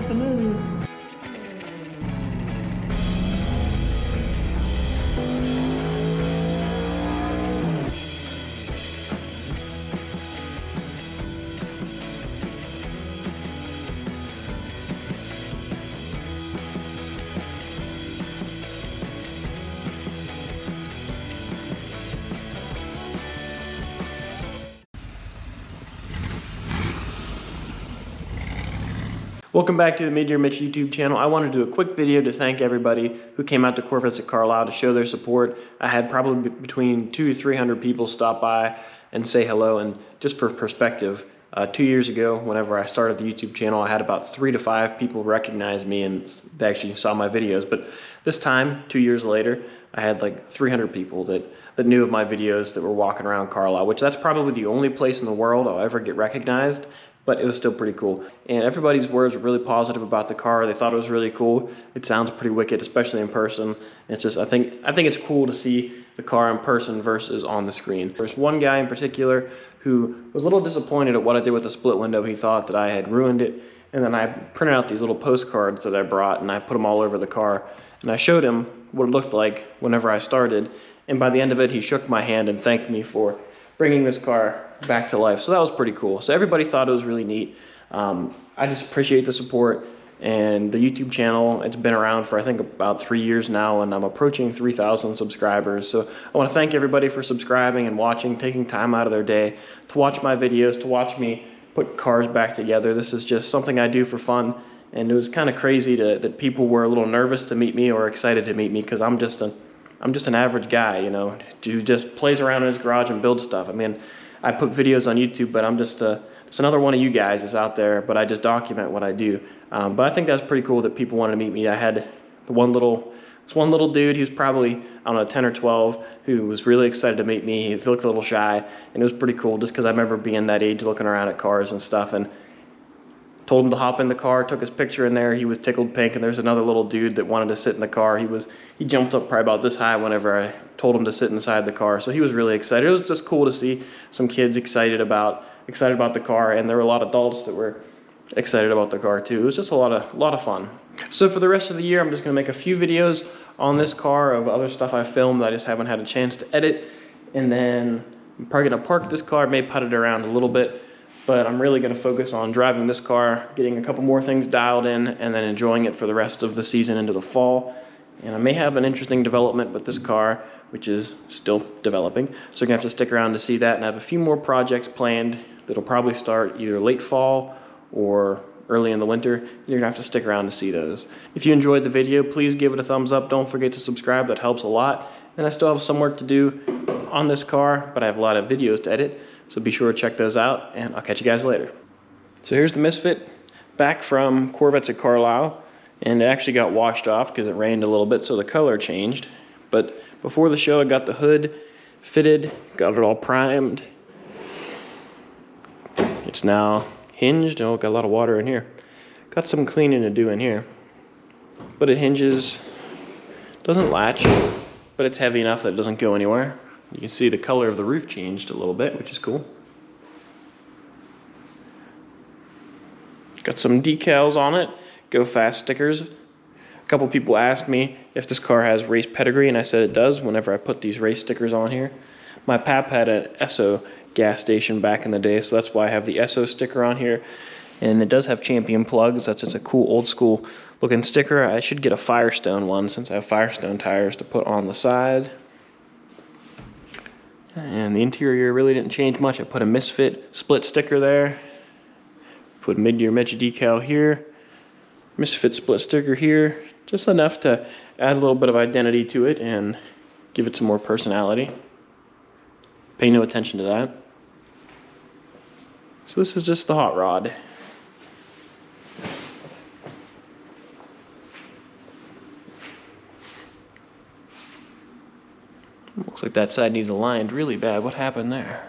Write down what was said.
got the moves. Welcome back to the Mid-Year Mitch YouTube channel. I want to do a quick video to thank everybody who came out to Corvettes at Carlisle to show their support. I had probably between 200 to 300 people stop by and say hello. And just for perspective, 2 years ago, whenever I started the YouTube channel, I had about 3 to 5 people recognize me and they actually saw my videos. But this time, 2 years later, I had like 300 people that knew of my videos that were walking around Carlisle, which that's probably the only place in the world I'll ever get recognized. But it was still pretty cool. And everybody's words were really positive about the car. They thought it was really cool. It sounds pretty wicked, especially in person. It's just, I think it's cool to see the car in person versus on the screen. There's one guy in particular who was a little disappointed at what I did with the split window. He thought that I had ruined it. And then I printed out these little postcards that I brought and I put them all over the car. And I showed him what it looked like whenever I started. And by the end of it, he shook my hand and thanked me for bringing this car back to life. So that was pretty cool. So everybody thought it was really neat. I just appreciate the support, and the YouTube channel, it's been around for I think about 3 years now, and I'm approaching 3,000 subscribers. So I want to thank everybody for subscribing and watching, taking time out of their day to watch my videos, to watch me put cars back together. This is just something I do for fun, and it was kind of crazy that people were a little nervous to meet me or excited to meet me, because I'm just an average guy, you know, who just plays around in his garage and builds stuff. I mean, I put videos on YouTube, but I'm just another one of you guys that's out there, but I just document what I do. But I think that's pretty cool that people wanted to meet me. I had this one little dude, he was probably, I don't know, 10 or 12, who was really excited to meet me. He looked a little shy, and it was pretty cool just because I remember being that age looking around at cars and stuff, and told him to hop in the car, took his picture in there. He was tickled pink, and there's another little dude that wanted to sit in the car. He jumped up probably about this high whenever I told him to sit inside the car. So he was really excited. It was just cool to see some kids excited about the car, and there were a lot of adults that were excited about the car too. It was just a lot of fun. So for the rest of the year, I'm just gonna make a few videos on this car of other stuff I filmed that I just haven't had a chance to edit. And then I'm probably gonna park this car, may put it around a little bit, but I'm really gonna focus on driving this car, getting a couple more things dialed in, and then enjoying it for the rest of the season into the fall. And I may have an interesting development with this car, which is still developing. So you're gonna have to stick around to see that, and I have a few more projects planned that'll probably start either late fall or early in the winter. You're gonna have to stick around to see those. If you enjoyed the video, please give it a thumbs up. Don't forget to subscribe, that helps a lot. And I still have some work to do on this car, but I have a lot of videos to edit. So be sure to check those out, and I'll catch you guys later. So here's the Misfit back from Corvettes at Carlisle, and it actually got washed off because it rained a little bit, so the color changed. But before the show, I got the hood fitted, got it all primed. It's now hinged. Oh, got a lot of water in here. Got some cleaning to do in here. But it hinges, doesn't latch, but it's heavy enough that it doesn't go anywhere. You can see the color of the roof changed a little bit, which is cool. Got some decals on it, Go Fast stickers. A couple people asked me if this car has race pedigree, and I said it does whenever I put these race stickers on here. My pap had an Esso gas station back in the day, so that's why I have the Esso sticker on here. And it does have Champion plugs. That's just a cool old school looking sticker. I should get a Firestone one since I have Firestone tires to put on the side. And the interior really didn't change much. I put a Misfit split sticker there. Put Mid-Year Mitch decal here. Misfit split sticker here. Just enough to add a little bit of identity to it and give it some more personality. Pay no attention to that. So this is just the hot rod. Looks like that side needs aligned really bad. What happened there?